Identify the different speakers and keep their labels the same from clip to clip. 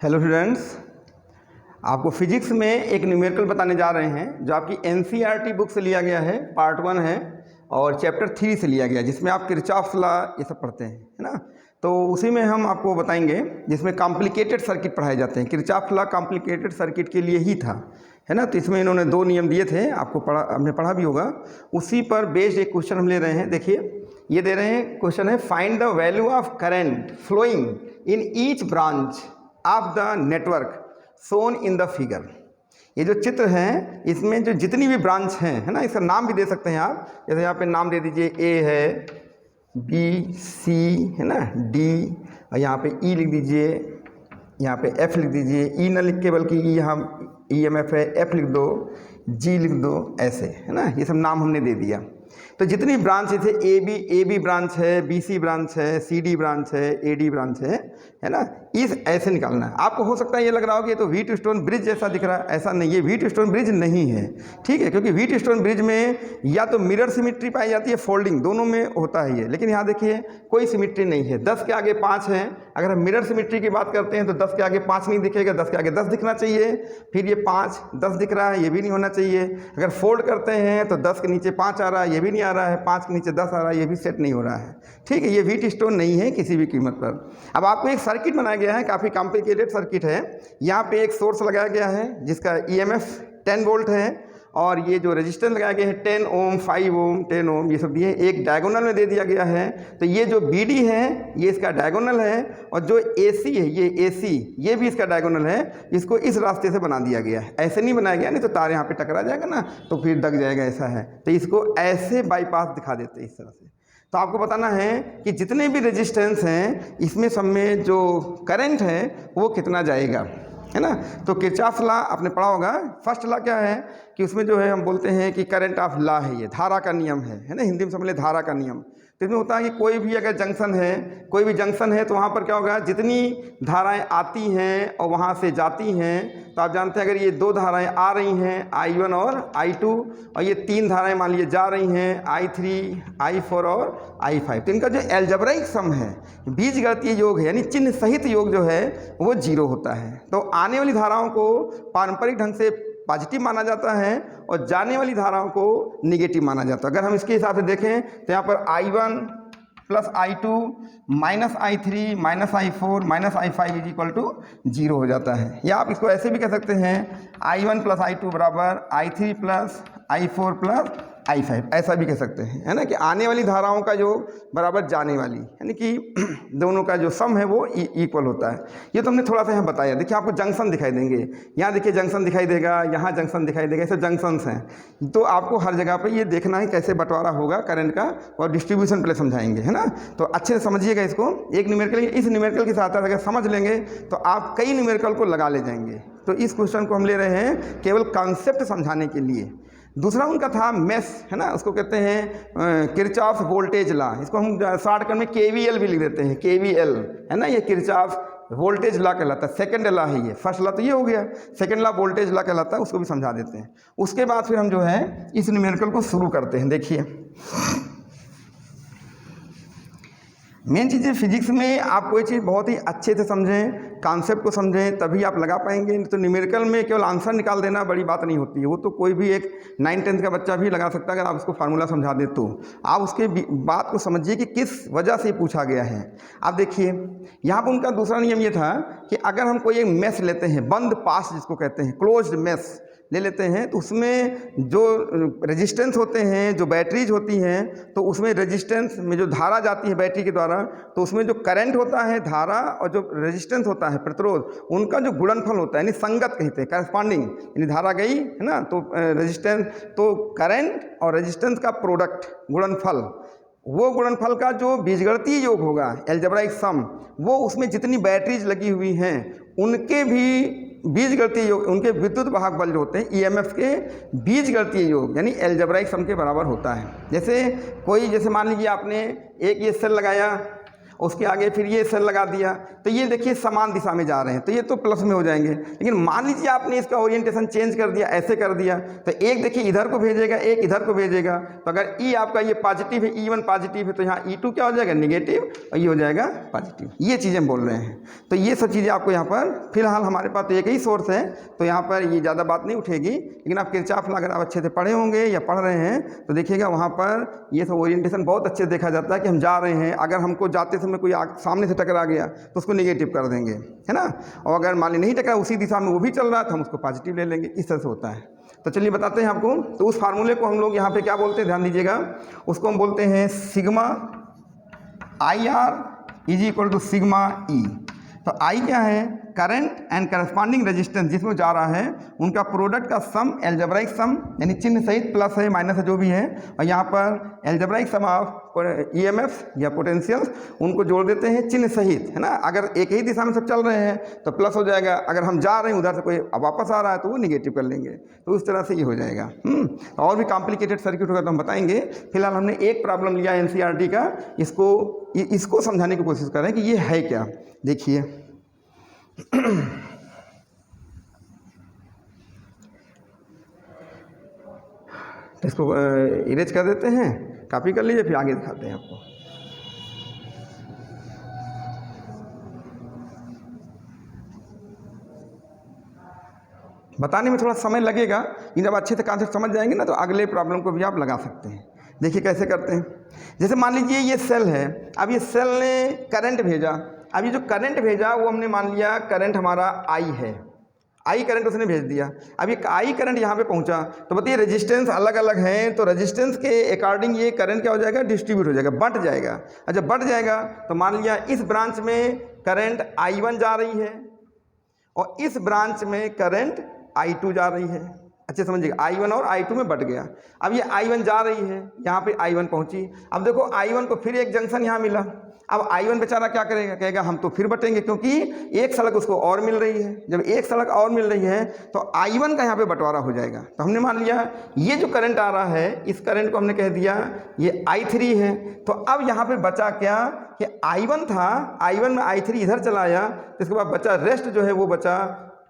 Speaker 1: Hello students, आपको physics में एक न्यूमेरिकल बताने जा रहे हैं जो आपकी एनसीईआरटी बुक से लिया गया है। पार्ट 1 है और चैप्टर 3 से लिया गया, जिसमें आप किरचॉफ्स लॉ ये सब पढ़ते हैं, है ना। तो उसी में हम आपको बताएंगे, जिसमें कॉम्प्लिकेटेड सर्किट पढ़ाए जाते हैं। किरचॉफ्स लॉ कॉम्प्लिकेटेड सर्किट के लिए ही था, है ना। तो इसमें इन्होंने 2 नियम दिए थे, आपने पढ़ा भी होगा। उसी पर बेस्ड एक क्वेश्चन हम ले रहे हैं। देखिए, ये दे रहे हैं, क्वेश्चन है find the value of current flowing in each branch of the network shown in the figure. ये जो चित्र है, इसमें जो जितनी भी ब्रांच हैं, है ना, इसका नाम भी दे सकते हैं आप। जैसे यहाँ पे नाम दे दीजिए, ए है, बी, सी, है ना, डी, और यहाँ पे ई लिख दीजिए, यहाँ पे एफ लिख दीजिए। ई न लिख के बल्कि ई यहाँ EMF है, एफ लिख दो, जी लिख दो, ऐसे, है ना। ये सब नाम हमने दे दिया। तो जितनी ब्रांच थे, ए बी ब्रांच है, BC ब्रांच है, CD ब्रांच है, AD ब्रांच है ना। इस ऐसे निकालना है। आपको हो सकता है ये लग रहा हो कि ये तो व्हीटस्टोन ब्रिज जैसा दिख रहा है। ऐसा नहीं, ये व्हीटस्टोन ब्रिज नहीं है, ठीक है। क्योंकि व्हीटस्टोन ब्रिज में या तो मिरर सिमिट्री पाई जाती है, फोल्डिंग दोनों में होता है ये। लेकिन यहाँ देखिए, कोई सिमिट्री नहीं है। 10 के आगे 5 है। अगर हम मिरर सिमिट्री की बात करते हैं तो 10 के आगे 5 नहीं दिखेगा, 10 के आगे 10 दिखना चाहिए। फिर ये 5 10 दिख रहा है, ये भी नहीं होना चाहिए। अगर फोल्ड करते हैं तो 10 के नीचे 5 आ रहा है, ये भी नहीं आ रहा है। 5 के नीचे 10 आ रहा है, ये भी सेट नहीं हो रहा है, ठीक है। ये व्हीटस्टोन नहीं है किसी भी कीमत पर। अब आपको एक सर्किट बनाया गया है, काफ़ी कॉम्प्लिकेटेड सर्किट है। यहाँ पे एक सोर्स लगाया गया है जिसका EMF 10 वोल्ट है, और ये जो रेजिस्टेंस लगाया गया है 10 ओम, 5 ओम, 10 ओम, ये सब दिए। एक डायगोनल में दे दिया गया है। तो ये जो BD है ये इसका डायगोनल है, और जो AC है ये AC, ये भी इसका डायगोनल है। इसको इस रास्ते से बना दिया गया है। ऐसे नहीं बनाया गया, नहीं तो तार यहाँ पे टकरा जाएगा ना, तो फिर दग जाएगा, ऐसा है। तो इसको ऐसे बाईपास दिखा देते हैं, इस तरह से। तो आपको बताना है कि जितने भी रेजिस्टेंस हैं, इसमें सब में जो करंट है वो कितना जाएगा, है ना। तो किरचॉफ्स लॉ आपने पढ़ा होगा। फर्स्ट लॉ क्या है कि उसमें जो है हम बोलते हैं कि करंट ऑफ लॉ है, ये धारा का नियम है ना। हिंदी में समझ ले, धारा का नियम। तो इसमें होता है कि कोई भी अगर जंक्शन है, कोई भी जंक्शन है, तो वहाँ पर क्या होगा, जितनी धाराएं आती हैं और वहाँ से जाती हैं, तो आप जानते हैं अगर ये 2 धाराएं आ रही हैं, I1 और I2, और ये 3 धाराएं मान लीजिए जा रही हैं, I3, I4 और I5, तो इनका जो एल्जेब्राइक सम है, बीजगणितीय योग है, यानी चिन्ह सहित योग जो है वो 0 होता है। तो आने वाली धाराओं को पारंपरिक ढंग से पॉजिटिव माना जाता है और जाने वाली धाराओं को निगेटिव माना जाता है। अगर हम इसके हिसाब से देखें तो यहाँ पर I1 plus I2 minus I3 minus I4 minus I5 is equal to 0 हो जाता है। या आप इसको ऐसे भी कह सकते हैं, I1 प्लस I2 बराबर I3 plus I4 plus I5, ऐसा भी कह सकते हैं, है ना। कि आने वाली धाराओं का योग बराबर जाने वाली, यानी कि दोनों का जो सम है वो इक्वल होता है। ये तो हमने थोड़ा सा यहाँ बताया। देखिए, आपको जंक्शन दिखाई देंगे, यहाँ देखिए जंक्शन दिखाई देगा, यहाँ जंक्शन दिखाई देगा, ऐसे जंक्शंस हैं। तो आपको हर जगह पे ये देखना है कैसे बंटवारा होगा करंट का, और डिस्ट्रीब्यूशन पहले समझाएंगे, है ना। तो अच्छे से समझिएगा इसको। एक न्यूमेरिकल, इस न्यूमेरिकल के साथ अगर समझ लेंगे तो आप कई न्यूमेरिकल को लगा ले जाएंगे। तो इस क्वेश्चन को हम ले रहे हैं केवल कॉन्सेप्ट समझाने के लिए। दूसरा उनका था मेश, है ना, उसको कहते हैं किरचॉफ्स वोल्टेज लॉ। इसको हम शॉर्टकट में KVL भी लिख देते हैं, KVL, है ना। ये किरचॉफ्स वोल्टेज लॉ कहलाता है। सेकंड लॉ है ये। फर्स्ट लॉ तो ये हो गया, सेकंड लॉ वोल्टेज लॉ कहलाता है, उसको भी समझा देते हैं। उसके बाद फिर हम जो है इस न्यूमेरिकल को शुरू करते हैं। देखिए, मेन चीज़ है फिजिक्स में आप कोई चीज़ बहुत ही अच्छे से समझें, कॉन्सेप्ट को समझें, तभी आप लगा पाएंगे। तो न्यूमेरिकल में केवल आंसर निकाल देना बड़ी बात नहीं होती है। वो तो कोई भी एक 9th-10th का बच्चा भी लगा सकता है, अगर आप उसको फार्मूला समझा दें तो। आप उसके बात को समझिए कि किस वजह से पूछा गया है। आप देखिए, यहाँ पर उनका दूसरा नियम ये था कि अगर हम कोई एक मेश लेते हैं, बंद पास जिसको कहते हैं, क्लोज्ड मेश ले लेते हैं, तो उसमें जो रेजिस्टेंस होते हैं, जो बैटरीज होती हैं, तो उसमें रेजिस्टेंस में जो धारा जाती है बैटरी के द्वारा, तो उसमें जो करंट होता है, धारा, और जो रेजिस्टेंस होता है, प्रतिरोध, उनका जो गुणनफल होता है, यानी संगत कहते हैं, करस्पॉन्डिंग, यानी धारा गई, है ना, तो रेजिस्टेंस, तो करंट और रेजिस्टेंस का प्रोडक्ट, गुणनफल, वो गुणनफल का जो बीजगणितीय योग होगा, एल्जेब्राइक सम, वो उसमें जितनी बैटरीज लगी हुई हैं उनके भी बीजगणितीय योग, उनके विद्युत वाहक बल जो होते हैं EMF के बीजगणितीय योग, यानी एल्जेब्राइक सम के बराबर होता है। जैसे मान लीजिए आपने एक ये सेल लगाया, उसके आगे फिर ये सेल लगा दिया, तो ये देखिए समान दिशा में जा रहे हैं, तो ये तो प्लस में हो जाएंगे। लेकिन मान लीजिए आपने इसका ओरिएंटेशन चेंज कर दिया, ऐसे कर दिया, तो एक देखिए इधर को भेजेगा, एक इधर को भेजेगा। तो अगर ई आपका ये पॉजिटिव है, E1 पॉजिटिव है, तो यहाँ E2 क्या हो जाएगा, नेगेटिव, और ये हो जाएगा पॉजिटिव। ये चीज़ें हम बोल रहे हैं। तो ये सब चीज़ें आपको यहाँ पर फिलहाल हमारे पास तो एक ही सोर्स है, तो यहाँ पर ये ज़्यादा बात नहीं उठेगी। लेकिन आप किरचॉफ लॉ अगर आप अच्छे से पढ़े होंगे या पढ़ रहे हैं तो देखिएगा वहाँ पर ये सब ओरिएंटेशन बहुत अच्छे देखा जाता है कि हम जा रहे हैं, अगर हमको जाते समय कोई सामने से टकरा गया तो उसको नेगेटिव कर देंगे, है ना। और अगर मान ली नहीं टकरा, उसी दिशा में वो भी चल रहा है, तो हम उसको पॉजिटिव ले लेंगे। इस तरह से होता है। तो चलिए बताते हैं आपको। तो उस फार्मूले को हम लोग यहाँ पे क्या बोलते हैं, ध्यान दीजिएगा, उसको हम बोलते हैं sigma IR is equal to sigma E। तो आई क्या है, करंट एंड करस्पॉन्डिंग रेजिस्टेंस जिसमें जा रहा है उनका प्रोडक्ट का सम, एल्जेब्राइक सम, यानी चिन्ह सहित प्लस है माइनस है जो भी है, और यहाँ पर एल्जेब्राइक सम ऑफ EMF या पोटेंशियल्स उनको जोड़ देते हैं चिन्ह सहित, है ना। अगर एक ही दिशा में सब चल रहे हैं तो प्लस हो जाएगा, अगर हम जा रहे हैं उधर से कोई वापस आ रहा है तो वो निगेटिव कर लेंगे। तो उस तरह से ये हो जाएगा। और भी कॉम्प्लिकेटेड सर्किट होगा तो हम बताएंगे। फिलहाल हमने एक प्रॉब्लम लिया NCERT का, इसको समझाने की कोशिश करें कि ये है क्या। देखिए तो इसको इरेज कर देते हैं, कॉपी कर लीजिए, फिर आगे दिखाते हैं आपको। बताने में थोड़ा समय लगेगा, लेकिन जब अच्छे से कॉन्सेप्ट समझ जाएंगे ना तो अगले प्रॉब्लम को भी आप लगा सकते हैं। देखिए कैसे करते हैं। जैसे मान लीजिए ये सेल है, अब ये सेल ने करंट भेजा, अब ये जो करंट भेजा वो हमने मान लिया करंट हमारा I है, I करंट उसने भेज दिया। अब ये I करंट यहाँ पे पहुँचा, तो बताइए रेजिस्टेंस अलग अलग हैं, तो रेजिस्टेंस के अकॉर्डिंग ये करंट क्या हो जाएगा, डिस्ट्रीब्यूट हो जाएगा, बंट जाएगा। और जब बढ़ जाएगा तो मान लिया इस ब्रांच में करंट I1 जा रही है और इस ब्रांच में करंट I2 जा रही है। अच्छे समझिएगा, I1 और I2 में बट गया। अब ये I1 जा रही है, यहाँ पे I1 पहुँची। अब देखो I1 को फिर एक जंक्शन यहाँ मिला, अब I1 बेचारा क्या करेगा, कहेगा हम तो फिर बटेंगे, क्योंकि एक सड़क उसको और मिल रही है। जब एक सड़क और मिल रही है तो I1 का यहाँ पे बंटवारा हो जाएगा। तो हमने मान लिया ये जो करंट आ रहा है, इस करंट को हमने कह दिया ये I3 है। तो अब यहाँ पे बचा क्या कि I1 था, I1 में I3 इधर चला आया, तो इसके बाद बचा रेस्ट जो है वो बचा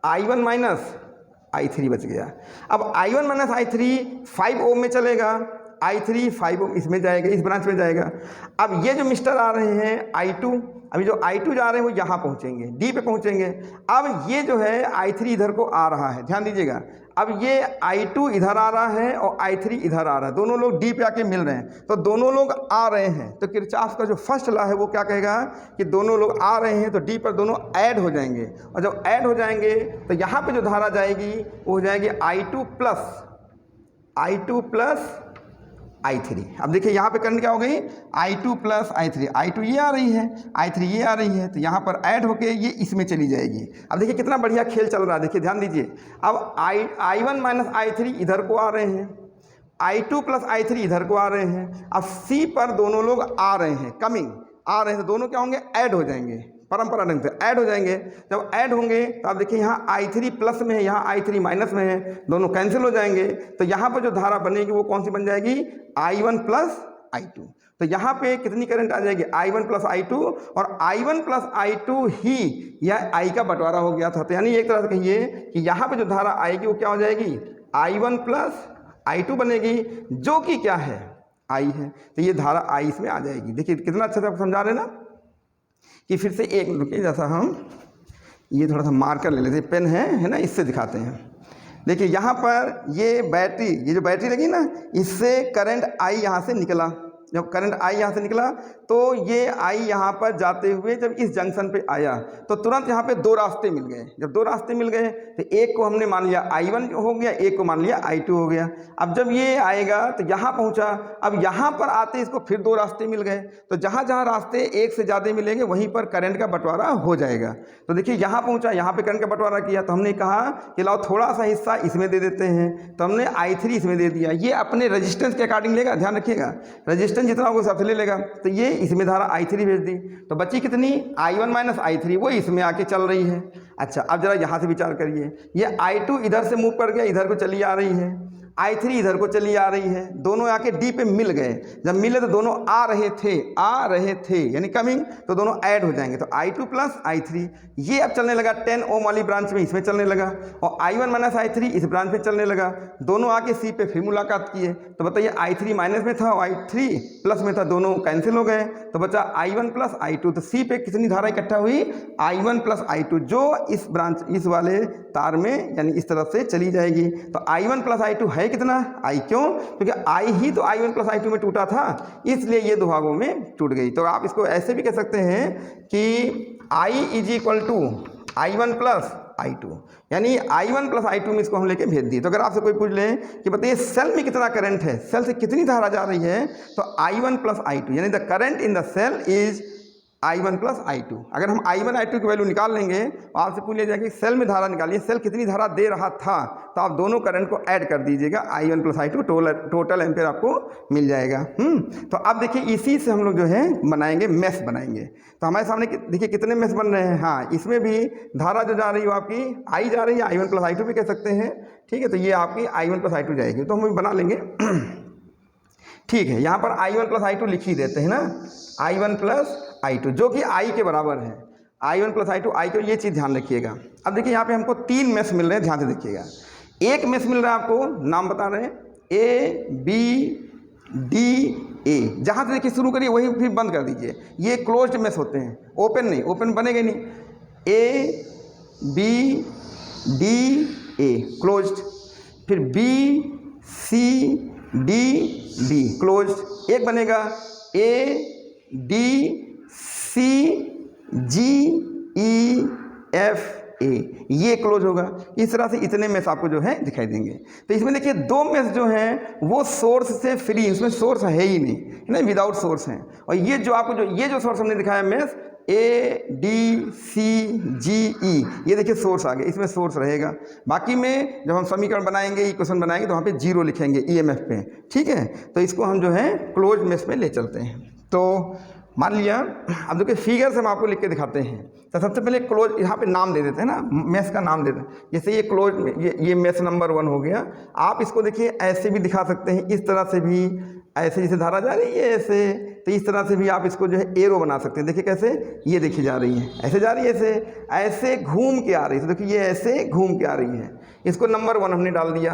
Speaker 1: I1 माइनस I3 बच गया। अब I1 माइनस I3 5 ओम में चलेगा, I3 5 ओम इसमें जाएगा, इस ब्रांच में जाएगा। अब ये जो मिस्टर आ रहे हैं I2, अभी जो I2 जा रहे हैं वो यहाँ पहुँचेंगे, D पे पहुँचेंगे। अब ये जो है I3 इधर को आ रहा है, ध्यान दीजिएगा। अब ये I2 इधर आ रहा है और I3 इधर आ रहा है, दोनों लोग D पे आके मिल रहे हैं, तो दोनों लोग आ रहे हैं। तो किरचॉफ का जो फर्स्ट लॉ है वो क्या कहेगा कि दोनों लोग आ रहे हैं तो D पर दोनों ऐड हो जाएंगे, और जब ऐड हो जाएंगे तो यहाँ पे जो धारा जाएगी वो हो जाएगी I2 प्लस I3। अब देखिए यहाँ पे करंट क्या हो गई, I2 प्लस I3, I2 ये आ रही है, I3 ये आ रही है, तो यहाँ पर ऐड होके ये इसमें चली जाएगी। अब देखिए कितना बढ़िया खेल चल रहा है, देखिए ध्यान दीजिए। अब I1 माइनस I3 इधर को आ रहे हैं, I2 प्लस I3 इधर को आ रहे हैं। अब C पर दोनों लोग आ रहे हैं, कमिंग आ रहे हैं, तो दोनों क्या होंगे, ऐड हो जाएंगे, परंपरा ढंग से ऐड हो जाएंगे। जब ऐड होंगे तो आप देखिए यहाँ I3 प्लस में है, यहाँ I3 माइनस में है, दोनों कैंसिल हो जाएंगे। तो यहाँ पर जो धारा बनेगी वो कौन सी बन जाएगी, I1 प्लस I2। तो यहाँ पे कितनी करंट आ जाएगी, I1 प्लस I2, और I1 प्लस I2 ही यह I का बंटवारा हो गया था। तो यानी एक तरह से कहिए कि यहाँ पे जो धारा आएगी वो क्या हो जाएगी, I1 प्लस I2 बनेगी, जो कि क्या है, I है। तो ये धारा I इसमें आ जाएगी। देखिए कितना अच्छा से आप समझा रहे ना। कि फिर से एक रुकिए, जैसा हम ये थोड़ा सा मार्कर ले लेते हैं, पेन है ना, इससे दिखाते हैं। देखिए यहाँ पर ये बैटरी, ये जो बैटरी लगी ना, इससे करंट I यहाँ से निकला। जब करंट I यहाँ से निकला तो ये I यहाँ पर जाते हुए जब इस जंक्शन पे आया तो तुरंत यहाँ पे दो रास्ते मिल गए। जब दो रास्ते मिल गए तो एक को हमने मान लिया I1 हो गया, एक को मान लिया I2 हो गया। अब जब ये आएगा तो यहाँ पहुँचा, अब यहाँ पर आते इसको फिर दो रास्ते मिल गए, तो जहाँ जहाँ रास्ते एक से ज़्यादा मिलेंगे वहीं पर करंट का बंटवारा हो जाएगा। तो देखिए यहाँ पहुँचा, यहाँ पे करंट का बंटवारा किया, तो हमने कहा कि लाओ थोड़ा सा हिस्सा इसमें दे देते हैं, तो हमने I3 इसमें दे दिया। ये अपने रजिस्टेंस के अकॉर्डिंग लेगा, ध्यान रखिएगा, रजिस्टेंस जितना होगा सबसे ले लेगा। तो ये इसमें धारा I3 भेज दी, तो बची कितनी, I1 माइनस I3, वो इसमें आके चल रही है। अच्छा अब जरा यहाँ से विचार करिए, ये I2 इधर से मूव कर गया, इधर को चली आ रही है। I3 इधर को चली आ रही है, दोनों आके D पे मिल गए, जब मिले तो दोनों आ रहे थे यानी कमिंग, तो दोनों ऐड हो जाएंगे, तो I2 प्लस I3 ये अब चलने लगा 10 ओम वाली ब्रांच में, इसमें चलने लगा, और I1 माइनस I3 इस ब्रांच में चलने लगा, दोनों आके C पे फिर मुलाकात किए, तो बताइए I3 माइनस में था और I3 प्लस में था, दोनों कैंसिल हो गए, तो बचा I1 प्लस I2, तो C पे कितनी धारा इकट्ठा हुई, I1 प्लस I2, जो इस ब्रांच इस वाले तार में यानी इस तरफ से चली जाएगी, तो I1 प्लस I2 है कितना, I, क्यों, क्योंकि I ही तो I1 प्लस I2 में टूटा था, इसलिए ये दो भागों में टूट गई। तो आप इसको ऐसे भी कह सकते हैं कि I is equal to I1 plus I2, यानी I1 प्लस I2 में इसको हम लेके भेज दिए। तो अगर आपसे कोई पूछ ले कि बताइए सेल में कितना करंट है, सेल से कितनी धारा जा रही है, तो I1 प्लस I2, यानी the current in the cell is I1 plus I2। अगर हम I1 I2 की वैल्यू निकाल लेंगे और आपसे पूछ लिया जाए कि सेल में धारा निकालिए, सेल कितनी धारा दे रहा था, तो आप दोनों करंट को ऐड कर दीजिएगा, I1 plus I2 total ampere आपको मिल जाएगा। तो अब देखिए इसी से हम लोग जो है बनाएंगे, मेश बनाएंगे। तो हमारे सामने देखिए कितने मेश बन रहे हैं, हाँ इसमें भी धारा जो जा रही है वो आपकी I जा रही है, I1 प्लस I2 भी कह सकते हैं, ठीक है, तो ये आपकी I1 प्लस I2 जाएगी, तो हम बना लेंगे। ठीक है, यहाँ पर I1 प्लस I2 लिख ही देते हैं ना, I1 प्लस I2 जो कि I के बराबर है, I1 प्लस I2 I के, ये चीज़ ध्यान रखिएगा। अब देखिए यहाँ पे हमको 3 मेश मिल रहे हैं, ध्यान से देखिएगा। एक मेश मिल रहा है आपको, नाम बता रहे हैं A B D A, जहाँ से देखिए शुरू करिए वही फिर बंद कर दीजिए, ये क्लोज्ड मेश होते हैं, ओपन नहीं, ओपन बनेगा नहीं। A B D A closed, फिर B C D D closed, एक बनेगा A D C G E F A, ये क्लोज होगा। इस तरह से इतने मेश आपको जो है दिखाई देंगे। तो इसमें देखिए 2 मेश जो हैं वो सोर्स से फ्री, इसमें सोर्स है ही नहीं, है ना, विदाउट सोर्स हैं। और ये जो आपको जो सोर्स हमने दिखाया mesh A D C G E, ये देखिए सोर्स आ गया, इसमें सोर्स रहेगा। बाकी में जब हम समीकरण बनाएंगे, इक्वेशन बनाएंगे, तो वहाँ पे 0 लिखेंगे EMF पे, ठीक है। तो इसको हम जो है क्लोज मेश में ले चलते हैं। तो मान लिया, अब देखिए फिगर से हम आपको लिख के दिखाते हैं। तो सबसे पहले क्लोज यहाँ पे नाम दे देते हैं ना, मेश का नाम दे देते हैं, जैसे ये क्लोज, ये मेश नंबर 1 हो गया। आप इसको देखिए ऐसे भी दिखा सकते हैं, इस तरह से भी, ऐसे जैसे धारा जा रही है ऐसे, तो इस तरह से भी आप इसको जो है एरो बना सकते हैं। देखिए कैसे, ये देखिए जा रही है, ऐसे जा रही है, ऐसे ऐसे घूम के आ रही है, तो देखिए ये ऐसे घूम के आ रही है, इसको नंबर 1 हमने डाल दिया।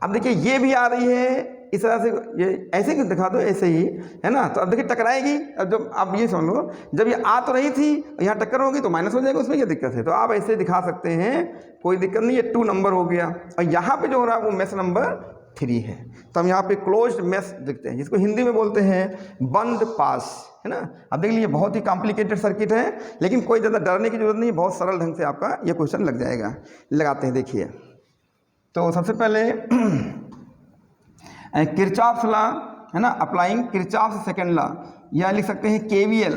Speaker 1: अब देखिए ये भी आ रही है इस तरह से, ये ऐसे क्यों दिखा दो, ऐसे ही, है ना। तो अब देखिए टकराएगी, अब जब आप ये समझ लो, जब ये आ तो रही थी, यहाँ टक्कर होगी तो माइनस हो जाएगा, उसमें क्या दिक्कत है। तो आप ऐसे दिखा सकते हैं, कोई दिक्कत नहीं, ये 2 नंबर हो गया। और यहाँ पे जो हो रहा है वो मेश नंबर 3 है। तो हम यहाँ पे क्लोज्ड मेश लिखते हैं, जिसको हिंदी में बोलते हैं बंद पास, है ना। अब देख लीजिए बहुत ही कॉम्प्लिकेटेड सर्किट है, लेकिन कोई ज़्यादा डरने की जरूरत नहीं, बहुत सरल ढंग से आपका ये क्वेश्चन लग जाएगा। लगाते हैं, देखिए। तो सबसे पहले किरचॉफ्स लॉ, है ना, अप्लाइंग किरचॉफ्स सेकंड लॉ, या लिख सकते हैं KVL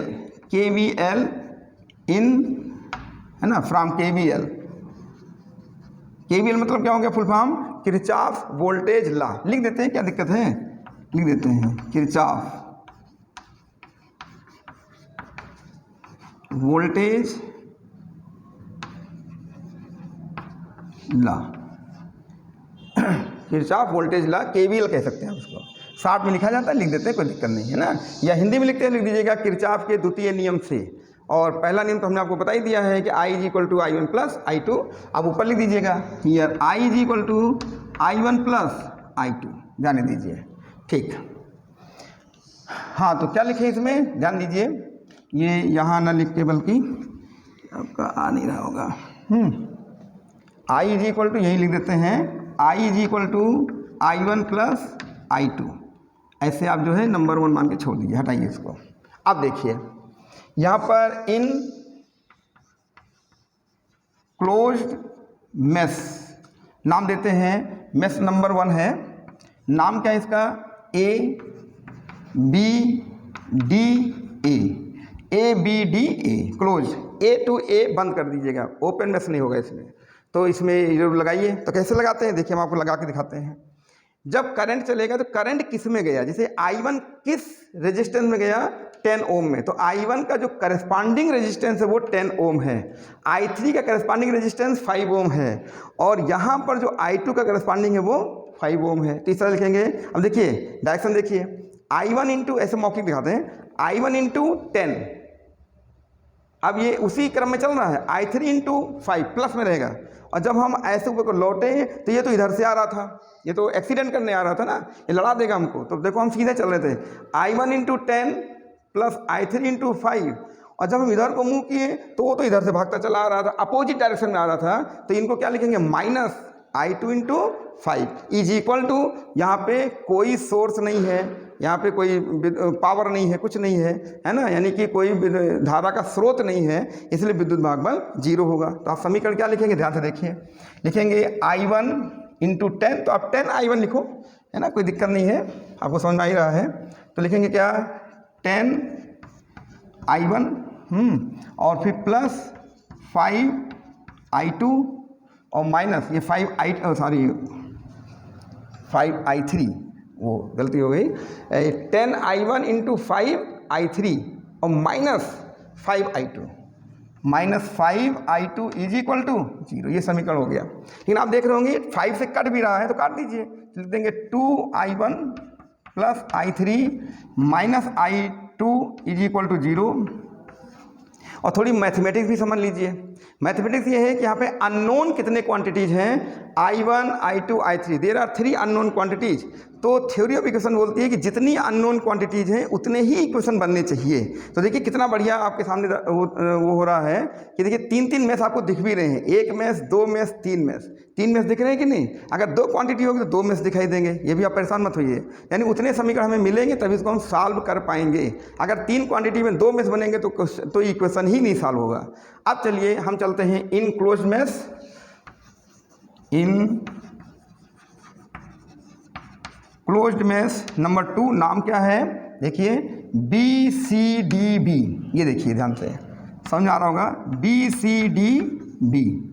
Speaker 1: इन, है ना, फ्रॉम KVL मतलब क्या हो गया full form, Kirchhoff's voltage law. लिख देते हैं, क्या दिक्कत है, लिख देते हैं Kirchhoff voltage law, Kirchhoff voltage law, KVL कह सकते हैं उसको, शॉर्ट में लिखा जाता है, लिख देते हैं, कोई दिक्कत नहीं है ना। या हिंदी में लिखते हैं, लिख दीजिएगा किरचॉफ के द्वितीय नियम से। और पहला नियम तो हमने आपको बता ही दिया है कि I is equal to I1 plus I2। अब ऊपर लिख दीजिएगा here I is equal to I1 plus I2, जाने दीजिए, ठीक। हाँ, तो क्या लिखे इसमें, ध्यान दीजिए, ये यहाँ ना लिख के, बल्कि आपका आ नहीं रहा होगा, I इज इक्वल टू, यही लिख देते हैं, I is equal to I1 plus I2, ऐसे आप जो है नंबर 1 मान के छोड़ दीजिए, हटाइए इसको। अब देखिए यहाँ पर इन क्लोज्ड मेश नाम देते हैं, मेश नंबर 1 है, नाम क्या है इसका, A B D A close, A to A बंद कर दीजिएगा, ओपन मेश नहीं होगा इसमें। तो इसमें जरूर लगाइए। तो कैसे लगाते हैं, देखिए हम आपको लगा के दिखाते हैं। जब करंट चलेगा तो करंट किस में गया, जैसे I1 किस रेजिस्टेंस में गया, 10 ओम में, तो I1 का जो करस्पॉन्डिंग रेजिस्टेंस है वो 10 ओम है, I3 का करस्पॉन्डिंग रेजिस्टेंस 5 ओम है, और यहाँ पर जो I2 का करस्पॉन्डिंग है वो 5 ओम है, तो इस तरह लिखेंगे। अब देखिए डायरेक्शन देखिए, I1 इंटू, ऐसे मौखिक दिखाते हैं, I1 इंटू 10, अब ये उसी क्रम में चल रहा है, I3 इंटू 5 प्लस में रहेगा। और जब हम ऐसे ऊपर को लौटे तो ये तो इधर से आ रहा था, ये तो एक्सीडेंट करने आ रहा था ना, ये लड़ा देगा हमको। तो देखो हम सीधे चल रहे थे, I1 into 10 plus I3 into 5, और जब हम इधर को मूव किए तो वो तो इधर से भागता चला आ रहा था, अपोजिट डायरेक्शन में आ रहा था। तो इनको क्या लिखेंगे, minus I2 into 5 is equal to, यहाँ पे कोई सोर्स नहीं है, यहाँ पे कोई पावर नहीं है, कुछ नहीं है ना, यानी कि कोई धारा का स्रोत नहीं है, इसलिए विद्युत भागबल 0 होगा। तो आप समीकरण क्या लिखेंगे, ध्यान से देखिए, लिखेंगे I1 इंटू 10, तो आप 10 I1 लिखो, है ना, कोई दिक्कत नहीं है, आपको समझ में आ ही रहा है। तो लिखेंगे क्या, 10 I1 और फिर प्लस 5 I2 और माइनस ये 5 I3, वो गलती हो गई, 10 I1 इंटू 5 I3 और minus 5 I2 is equal to 0, ये समीकरण हो गया। लेकिन आप देख रहे होंगे 5 से कट भी रहा है, तो काट दीजिए, लिख देंगे 2 I1 plus I3 minus I2 is equal to 0। और थोड़ी मैथमेटिक्स भी समझ लीजिए। मैथमेटिक्स ये है कि यहाँ पे अननोन कितने क्वांटिटीज़ हैं, I1 I2 I3, there are 3 unknown quantities. तो थ्योरी ऑफ इक्वेशन बोलती है कि जितनी अननोन क्वांटिटीज़ हैं उतने ही इक्वेशन बनने चाहिए। तो देखिए कितना बढ़िया आपके सामने वो हो रहा है कि देखिए 3 मैश आपको दिख भी रहे हैं, 1 मैश, 2 मैश, 3 मैश, 3 मैश दिख रहे हैं कि नहीं। अगर 2 क्वांटिटी होगी तो 2 मैश दिखाई देंगे, ये भी आप परेशान मत होइए, यानी उतने समीकरण हमें मिलेंगे तभी इसको हम सॉल्व कर पाएंगे। अगर 3 क्वांटिटी में 2 मैश बनेंगे तो इक्वेशन ही नहीं सॉल्व होगा। अब चलिए हम चलते हैं in closed mesh, in closed mesh number 2, नाम क्या है देखिए, BCDB, ये देखिए ध्यान से, समझ आ रहा होगा, BCDB।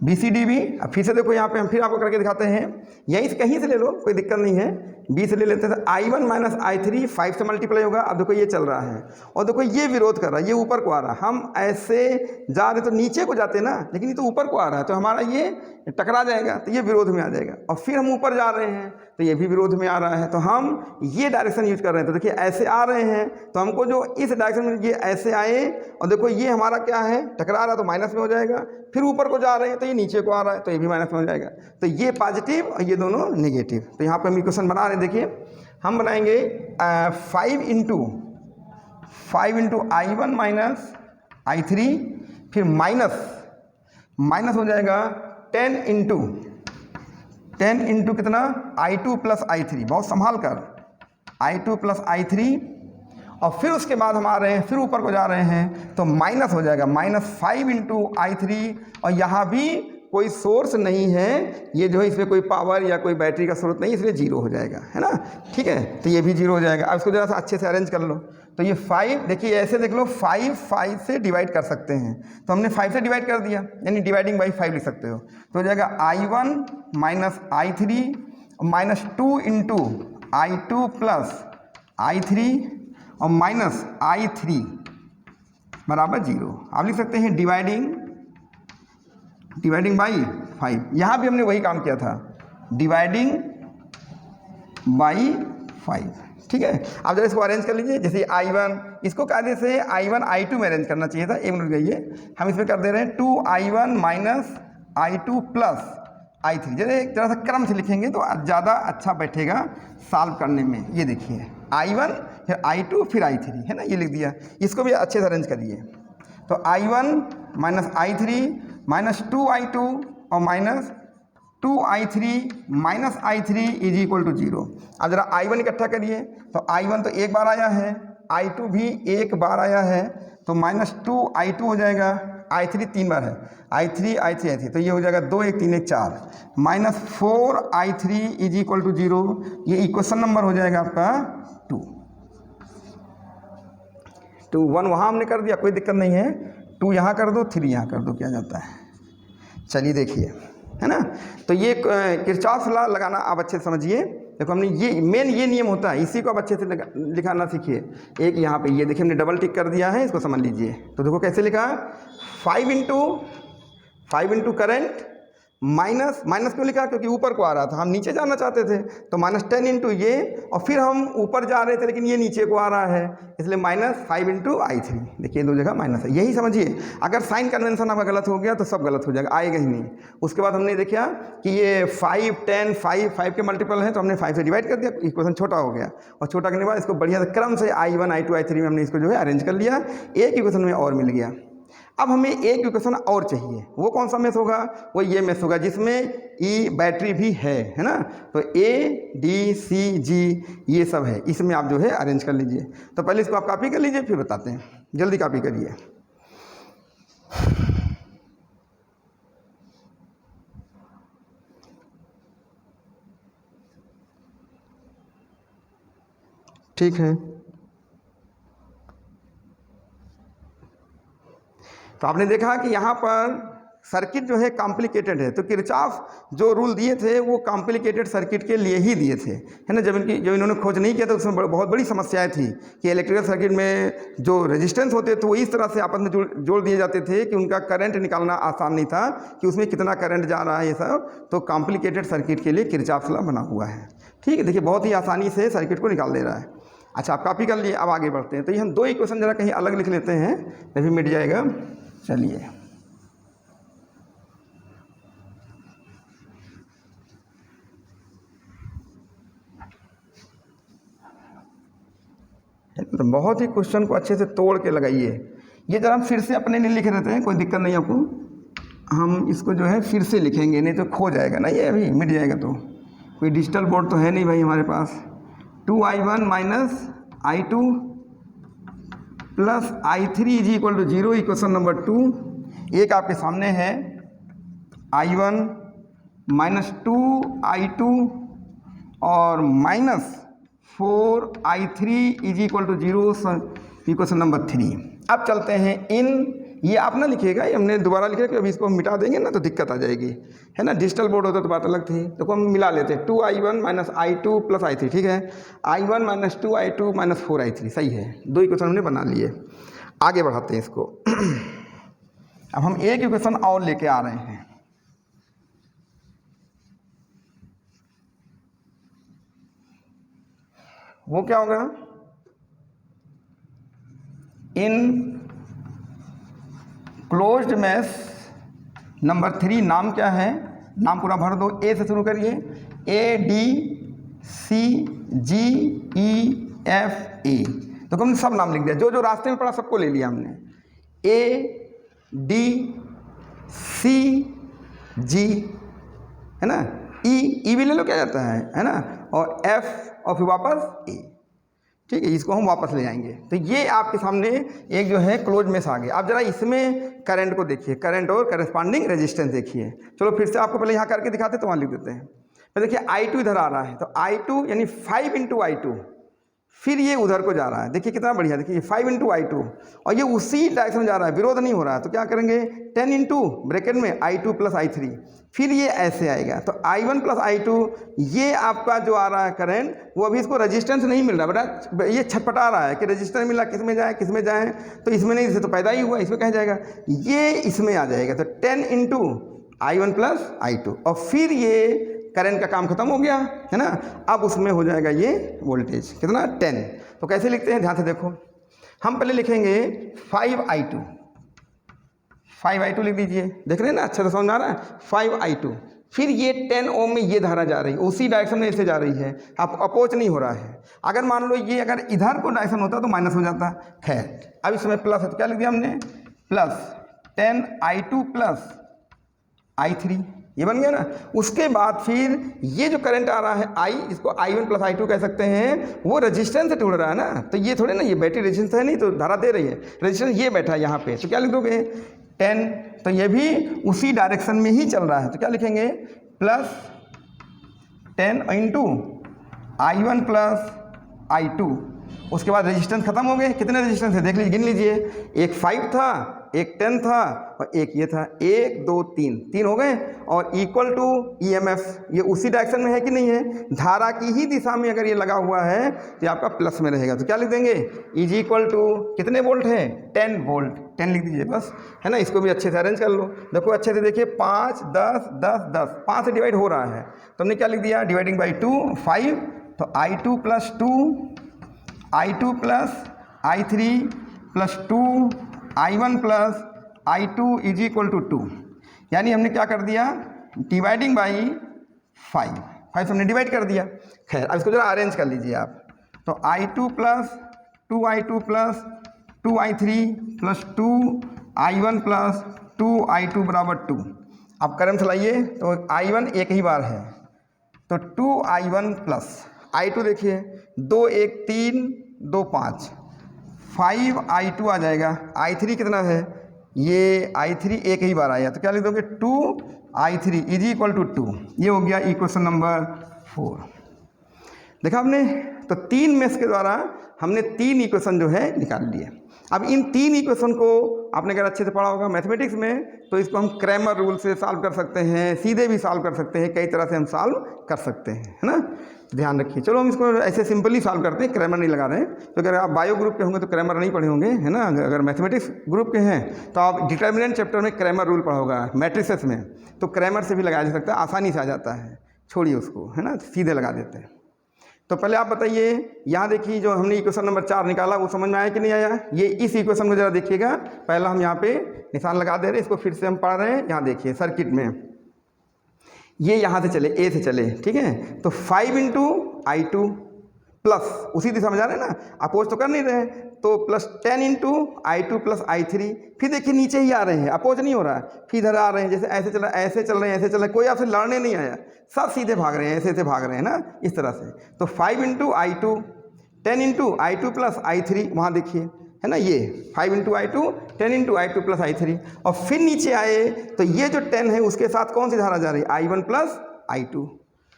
Speaker 1: अब फिर से देखो यहाँ पे हम फिर आपको करके दिखाते हैं, यहीं से कहीं से ले लो, कोई दिक्कत नहीं है, B से ले लेते हैं। I1 माइनस I3 5 से मल्टीप्लाई होगा। अब देखो ये चल रहा है और देखो ये विरोध कर रहा है, ये ऊपर को आ रहा है, हम ऐसे जा रहे तो नीचे को जाते ना, लेकिन ये तो ऊपर को आ रहा है, तो हमारा ये टकरा जाएगा, तो ये विरोध में आ जाएगा। और फिर हम ऊपर जा रहे हैं तो ये भी विरोध में आ रहा है, तो हम ये डायरेक्शन यूज कर रहे हैं। तो देखिए ऐसे आ रहे हैं, तो हमको जो इस डायरेक्शन में ये ऐसे आए, और देखो ये हमारा क्या है, टकरा रहा है तो माइनस में हो जाएगा। फिर ऊपर को जा रहे हैं तो ये नीचे को आ रहा है, तो ये भी माइनस में हो जाएगा। तो ये पॉजिटिव और ये दोनों नेगेटिव। तो यहाँ पर हम इक्वेशन बना रहे हैं, देखिए हम बनाएंगे 5 इंटू I1 माइनस I3, फिर माइनस हो जाएगा 10 इंटू कितना, I2 प्लस I3, बहुत संभाल कर, I2 प्लस I3, और फिर उसके बाद हम आ रहे हैं, फिर ऊपर को जा रहे हैं तो माइनस हो जाएगा, -5 इंटू I3, और यहाँ भी कोई सोर्स नहीं है, ये जो है इसमें कोई पावर या कोई बैटरी का स्रोत नहीं, इसलिए 0 हो जाएगा, है ना, ठीक है। तो ये भी 0 हो जाएगा। अब इसको जरा सा अच्छे से अरेंज कर लो। तो ये 5, देखिए ऐसे देख लो, 5 से डिवाइड कर सकते हैं, तो हमने 5 से डिवाइड कर दिया, यानी डिवाइडिंग बाई 5 लिख सकते हो। तो हो जाएगा I1 minus I3 minus 2 into I2 plus I3 और माइनस I3 बराबर 0। आप लिख सकते हैं डिवाइडिंग बाई 5। यहाँ भी हमने वही काम किया था, डिवाइडिंग बाई 5, ठीक है। आप जरा इसको अरेंज कर लीजिए, जैसे I1, इसको कायदे से I1 I2 में अरेंज करना चाहिए था, 1 मिनट गई है, हम इसमें कर दे रहे हैं 2I1 minus I2 plus I3। जरा सा क्रम से लिखेंगे तो ज़्यादा अच्छा बैठेगा सॉल्व करने में। ये देखिए I1 फिर I2 फिर I3, है ना, ये लिख दिया। इसको भी अच्छे से अरेंज करिए। तो I1 minus I3 minus 2I2 और minus 2I3 minus I3 is equal to 0। अब जरा I1 इकट्ठा करिए, तो I1 तो एक बार आया है, I2 भी एक बार आया है, तो माइनस 2I2 हो जाएगा, I3 3 बार है, I3, तो ये हो जाएगा 2 1 3 1 4, minus 4I3 is equal to 0। ये इक्वेशन नंबर हो जाएगा आपका 2 1 वहाँ हमने कर दिया, कोई दिक्कत नहीं है, 2 यहाँ कर दो, 3 यहाँ कर दो, क्या जाता है। चलिए देखिए, है ना, तो ये किरचॉफ लॉ लगाना आप अच्छे से समझिए। देखो हमने ये मेन ये नियम होता है, इसी को आप अच्छे से लिखाना सीखिए। एक यहाँ पे ये देखिए हमने डबल टिक कर दिया है, इसको समझ लीजिए। तो देखो कैसे लिखा, 5 इंटू करंट माइनस, माइनस क्यों लिखा, क्योंकि ऊपर को आ रहा था, हम नीचे जाना चाहते थे, तो -10 इंटू ये, और फिर हम ऊपर जा रहे थे लेकिन ये नीचे को आ रहा है, इसलिए -5 इंटू I3। देखिए दो जगह माइनस है, यही समझिए। अगर साइन कन्वेंशन आपका गलत हो गया तो सब गलत हो जाएगा, आएगा ही नहीं। उसके बाद हमने देखा कि ये 5, 10, 5 के मल्टीपल हैं, तो हमने 5 से डिवाइड कर दिया, इक्वेशन छोटा हो गया, और छोटा करने के बाद इसको बढ़िया से क्रम से I1, I2, I3 में हमने इसको जो है अरेंज कर लिया, एक इक्वेशन में और मिल गया। अब हमें एक इक्वेशन और चाहिए, वो कौन सा मेश होगा, वो ये मेश होगा जिसमें ई बैटरी भी है ना, तो A, D, C, G ये सब है, इसमें आप जो है अरेंज कर लीजिए। तो पहले इसको आप कॉपी कर लीजिए, फिर बताते हैं, जल्दी कॉपी करिए। ठीक है, तो आपने देखा कि यहाँ पर सर्किट जो है कॉम्प्लिकेटेड है, तो किरचॉफ जो रूल दिए थे वो कॉम्प्लिकेटेड सर्किट के लिए ही दिए थे, है ना। जब इन्होंने खोज नहीं किया तो उसमें बहुत बड़ी समस्याएं थी कि इलेक्ट्रिकल सर्किट में जो रेजिस्टेंस होते थे वो इस तरह से आपस में जोड़ दिए जाते थे कि उनका करंट निकालना आसान नहीं था कि उसमें कितना करंट जा रहा है, ये सब। तो कॉम्प्लिकेटेड सर्किट के लिए किरचॉफ लॉ बना हुआ है। ठीक है, देखिए बहुत ही आसानी से सर्किट को निकाल दे रहा है। अच्छा, आप कॉपी कर लिए, अब आगे बढ़ते हैं। तो ये हम दो इक्वेशन जरा कहीं अलग लिख लेते हैं, तभी मिट जाएगा। चलिए, तो बहुत ही क्वेश्चन को अच्छे से तोड़ के लगाइए। ये जरा हम फिर से अपने लिए लिख लेते हैं, कोई दिक्कत नहीं आपको। हम इसको जो है फिर से लिखेंगे, नहीं तो खो जाएगा ना, ये अभी मिट जाएगा। तो कोई डिजिटल बोर्ड तो है नहीं भाई हमारे पास। 2I1 minus I2 plus I3 is equal to 0, equation number 2। एक आपके सामने है I1 माइनस 2I2 और minus 4I3 is equal to 0, equation number 3। अब चलते हैं इन, ये आप ना लिखिएगा, ये हमने दोबारा लिखा कि अभी इसको हम मिटा देंगे ना तो दिक्कत आ जाएगी, है ना। डिजिटल बोर्ड होता तो बात अलग थी। तो हम मिला लेते हैं 2I1 minus I2 plus I3। ठीक है, I1 minus 2I2 minus 4I3, सही है। दो इक्वेशन हमने बना लिए, आगे बढ़ाते हैं इसको। अब हम एक इक्वेशन और लेके आ रहे हैं। वो क्या होगा, इन क्लोज्ड मैश नंबर 3, नाम क्या है, नाम पूरा भर दो, ए से शुरू करिए, ADCGEFA। तो हमने सब नाम लिख दिया, जो जो रास्ते में पड़ा सबको ले लिया हमने। ADCG, है ना, ई भी ले लो, क्या जाता है ना, और F और फिर वापस ए। ठीक है, इसको हम वापस ले आएंगे। तो ये आपके सामने एक जो है क्लोज मेश आ गया। आप जरा इसमें करंट को देखिए, करंट और करस्पॉन्डिंग रेजिस्टेंस देखिए। चलो फिर से आपको पहले यहाँ करके दिखाते, तो वहाँ लिख देते हैं। तो देखिए I2 इधर आ रहा है, तो I2 यानी 5 इंटू I2, फिर ये उधर को जा रहा है। देखिए कितना बढ़िया, देखिए 5 इंटू I2, और ये उसी डायरेक्शन में जा रहा है, विरोध नहीं हो रहा है। तो क्या करेंगे, 10 इंटू ब्रैकेट में I2 प्लस I3, फिर ये ऐसे आएगा। तो I1 प्लस I2, ये आपका जो आ रहा है करंट, वो अभी इसको रेजिस्टेंस नहीं मिल रहा, बेटा ये छटपटा रहा है कि रेजिस्टेंस मिला, किस में जाए किस में जाए। तो इसमें नहीं, इसे तो पैदा ही हुआ, इसमें कहाँ जाएगा, ये इसमें आ जाएगा। तो 10 इंटू I1 प्लस I2, और फिर ये करंट का काम खत्म हो गया, है ना। अब उसमें हो जाएगा ये वोल्टेज कितना, 10। तो कैसे लिखते हैं, ध्यान से देखो। हम पहले लिखेंगे 5I2 लिख दीजिए, देख रहे हैं ना, अच्छा से समझ आ रहा है। 5I2, फिर ये 10 ओम में ये धारा जा रही है, उसी डायरेक्शन में इसे जा रही है, आप अपोज नहीं हो रहा है। अगर मान लो ये अगर इधर को डायरेक्शन होता तो माइनस हो जाता। खैर, अब इसमें प्लस है, तो क्या लिख दिया हमने, प्लस 10I2 प्लस I3, ये बन गया ना। उसके बाद फिर ये जो करंट आ रहा है I, इसको I1 प्लस I2 कह सकते हैं, वो रेजिस्टेंस से जुड़ रहा है ना। तो ये थोड़े ना, ये बैटरी रेजिस्टेंस है नहीं, तो धारा दे रही है, रेजिस्टेंस ये बैठा है यहाँ पे। तो क्या लिख दोगे, 10, तो ये भी उसी डायरेक्शन में ही चल रहा है। तो क्या लिखेंगे, plus 10 into I1 plus I2। उसके बाद रेजिस्टेंस खत्म हो गए, कितने रेजिस्टेंस है देख लीजिए, गिन लीजिए। एक 5 था, एक 10 था और एक ये था, 1 2 3, 3 हो गए। और इक्वल टू EMF, ये उसी डायरेक्शन में है कि नहीं है, धारा की ही दिशा में अगर ये लगा हुआ है तो आपका प्लस में रहेगा। तो क्या लिख देंगे, इज इक्वल टू कितने वोल्ट है, 10 वोल्ट, 10 लिख दीजिए बस, है ना। इसको भी अच्छे से अरेंज कर लो, देखो अच्छे से देखिए, 5 10 10 10, 5 से डिवाइड हो रहा है तो हमने क्या लिख दिया, डिवाइडिंग बाई 2 5, तो I2 plus 2 I2 plus I3 plus 2 I1 plus I2 is equal to 2, यानी हमने क्या कर दिया, डिवाइडिंग बाई 5 से हमने डिवाइड कर दिया। खैर अब इसको जरा अरेंज कर लीजिए आप, तो I2 plus 2I2 plus 2I3 plus 2I1 plus 2I2 बराबर 2। अब करंट चलाइए तो I1 एक ही बार है तो 2I1 प्लस I2 देखिए 2 1 3 2 5, 5I2 आ जाएगा। I3 कितना है, ये I3 एक ही बार आया तो क्या लिख दोगे, 2I3 इज इक्वल टू 2। ये हो गया इक्वेशन नंबर 4। देखा आपने, तो 3 मेष के द्वारा हमने 3 इक्वेशन जो है निकाल लिए। अब इन 3 इक्वेशन को आपने अगर अच्छे से पढ़ा होगा मैथमेटिक्स में, तो इसको हम क्रैमर रूल से सॉल्व कर सकते हैं, सीधे भी सॉल्व कर सकते हैं, कई तरह से हम सॉल्व कर सकते हैं, है ना। ध्यान रखिए, चलो हम इसको ऐसे सिंपली सॉल्व करते हैं, क्रैमर नहीं लगा रहे हैं। तो अगर आप बायो ग्रुप के होंगे तो क्रैमर नहीं पढ़े होंगे, है ना। अगर मैथमेटिक्स ग्रुप के हैं तो आप डिटर्मिनेंट चैप्टर में क्रैमर रूल पढ़ा होगा, मैट्रिसेस में, तो क्रैमर से भी लगाया जा सकता है, आसानी से आ जाता है। छोड़िए उसको, है ना, सीधे लगा देते हैं। तो पहले आप बताइए, यहाँ देखिए जो हमने इक्वेशन नंबर 4 निकाला वो समझ में आया कि नहीं आया। ये इस इक्वेशन को जरा देखिएगा, पहला हम यहाँ पे निशान लगा दे रहे हैं, इसको फिर से हम पढ़ रहे हैं। यहाँ देखिए सर्किट में ये यहाँ से चले, ए से चले, ठीक है। तो 5 इंटू I2 प्लस उसी दिशा में जा रहे हैं ना, अपोज तो कर नहीं रहे, तो plus 10 into I2 plus I3। फिर देखिए नीचे ही आ रहे हैं, अपोज नहीं हो रहा है, फिर इधर आ रहे हैं, जैसे ऐसे चल रहे, ऐसे चल रहे हैं, ऐसे चल रहे हैं, कोई आपसे लड़ने नहीं आया, सब सीधे भाग रहे हैं, ऐसे ऐसे भाग रहे हैं ना, इस तरह से। तो 5 into I2, 10 into I2 plus I3, वहाँ देखिए, है ना, ये 5 into I2, 10 into I2 plus I3। और फिर नीचे आए तो ये जो 10 है उसके साथ कौन सी धारा जा रही है, I1 प्लस I2।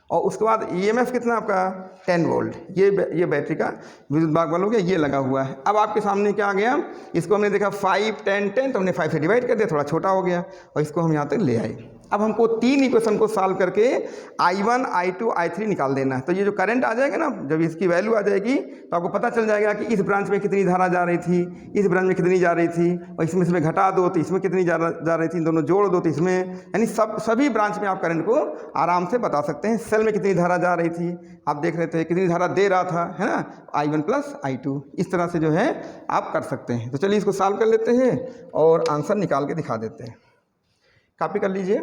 Speaker 1: और उसके बाद EMF कितना आपका, 10 वोल्ट, ये बैटरी का विद्युत भाग बल हो गया, ये लगा हुआ है। अब आपके सामने क्या आ गया, इसको हमने देखा 5 10 10, तो हमने 5 से डिवाइड कर दिया, थोड़ा छोटा हो गया, और इसको हम यहाँ तक ले आए। अब हमको 3 इक्वेशन को सॉल्व करके I1 I2 I3 निकाल देना है। तो ये जो करंट आ जाएगा ना, जब इसकी वैल्यू आ जाएगी तो आपको पता चल जाएगा कि इस ब्रांच में कितनी धारा जा रही थी, इस ब्रांच में कितनी जा रही थी, और इसमें घटा दो तो इसमें कितनी जा रही थी, दोनों जोड़ दो तो इसमें, यानी सभी ब्रांच में आप करंट को आराम से बता सकते हैं। सेल में कितनी धारा जा रही थी आप देख रहे थे, कितनी धारा दे रहा था, है ना, I1 प्लस I2, इस तरह से जो है आप कर सकते हैं। तो चलिए इसको सॉल्व कर लेते हैं और आंसर निकाल के दिखा देते हैं। कॉपी कर लीजिए।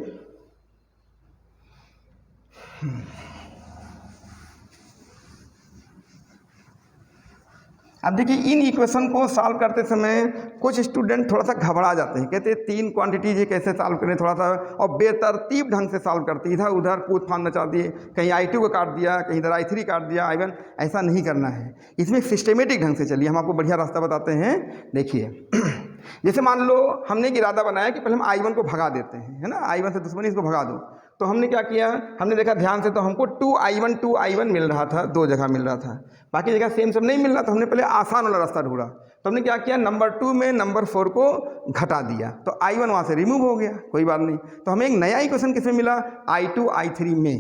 Speaker 1: अब देखिए इन इक्वेशन को सॉल्व करते समय कुछ स्टूडेंट थोड़ा सा घबरा जाते हैं, कहते हैं 3 क्वांटिटीज ये कैसे सॉल्व करें, थोड़ा सा, और बेतरतीब ढंग से सॉल्व करते हैं, इधर उधर कूद फांद मचा दिए, कहीं I2 को काट दिया, कहीं इधर I3 काट दिया, I1। ऐसा नहीं करना है, इसमें सिस्टमेटिक ढंग से चलिए। हम आपको बढ़िया रास्ता बताते हैं। देखिए जैसे मान लो हमने एक इरादा बनाया कि पहले हम I1 को भगा देते हैं, है ना, I1 से दुश्मनी, इसको भगा दो। तो हमने क्या किया, हमने देखा ध्यान से, तो हमको 2I1 मिल रहा था, 2 जगह मिल रहा था, बाकी जगह सेम सब नहीं मिल रहा। तो हमने पहले आसान वाला रास्ता ढूंढा, तो हमने क्या किया, नंबर 2 में नंबर 4 को घटा दिया, तो I1 वहाँ से रिमूव हो गया, कोई बात नहीं। तो हमें एक नया इक्वेशन किसमें मिला, I2 I3 में।